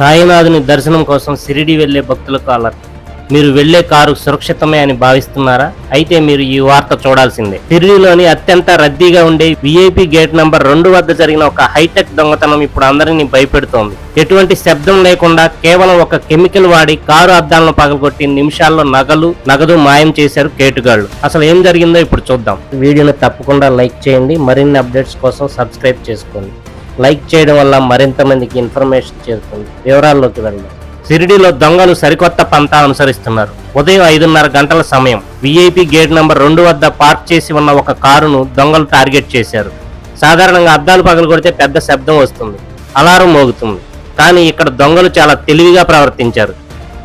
సాయినాథుని దర్శనం కోసం షిరిడి వెళ్లే భక్తులకు అలర్ట్. మీరు వెళ్లే కారు సురక్షితమే అని భావిస్తున్నారా? అయితే మీరు ఈ వార్త చూడాల్సిందే. షిరిడిలోని అత్యంత రద్దీగా ఉండే విఐపి గేట్ నంబర్ 2 వద్ద జరిగిన ఒక హైటెక్ దొంగతనం ఇప్పుడు అందరినీ భయపెడుతోంది. ఎటువంటి శబ్దం లేకుండా కేవలం ఒక కెమికల్ వాడి కారు అద్దాలను పగలగొట్టి నిమిషాల్లో నగదు మాయం చేశారు కేటుగాళ్లు. అసలు ఏం జరిగిందో ఇప్పుడు చూద్దాం. వీడియోని తప్పకుండా లైక్ చేయండి. మరిన్ని అప్డేట్స్ కోసం సబ్స్క్రైబ్ చేసుకోండి. లైక్ చేయడం వల్ల మరింత మందికి ఇన్ఫర్మేషన్ చేరుతుంది. వివరాల్లోకి వెళ్దాం. షిరిడిలో దొంగలు సరికొత్త పంతా అనుసరిస్తున్నారు. ఉదయం 5:30 గంటల సమయం విఐపి గేట్ నంబర్ 2 వద్ద పార్క్ చేసి ఉన్న ఒక కారును దొంగలు టార్గెట్ చేశారు. సాధారణంగా అద్దాలు పగలగొడితే పెద్ద శబ్దం వస్తుంది, అలారం మోగుతుంది. కానీ ఇక్కడ దొంగలు చాలా తెలివిగా ప్రవర్తించారు.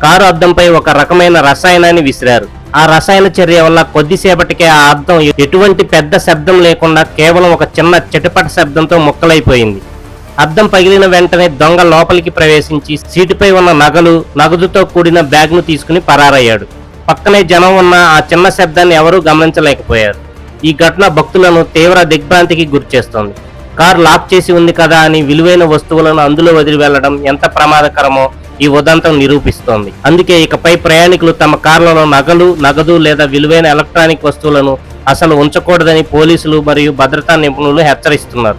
కారు అద్దంపై ఒక రకమైన రసాయనాన్ని విసిరారు. ఆ రసాయన చర్య వల్ల కొద్దిసేపటికే ఆ అద్దం ఎటువంటి పెద్ద శబ్దం లేకుండా కేవలం ఒక చిన్న చిటపట శబ్దంతో ముక్కలైపోయింది. అద్దం పగిలిన వెంటనే దొంగ లోపలికి ప్రవేశించి సీటుపై ఉన్న నగదుతో కూడిన బ్యాగ్ను తీసుకుని పరారయ్యాడు. పక్కనే జనం ఉన్న ఆ చిన్న శబ్దాన్ని ఎవరూ గమనించలేకపోయారు. ఈ ఘటన భక్తులను తీవ్ర దిగ్భ్రాంతికి గురిచేస్తోంది. కారు లాక్ చేసి ఉంది కదా అని విలువైన వస్తువులను అందులో వదిలి వెళ్లడం ఎంత ప్రమాదకరమో ఈ ఉదంతం నిరూపిస్తోంది. అందుకే ఇకపై ప్రయాణికులు తమ కార్లలో నగదు లేదా విలువైన ఎలక్ట్రానిక్ వస్తువులను అసలు ఉంచకూడదని పోలీసులు మరియు భద్రతా నిపుణులు హెచ్చరిస్తున్నారు.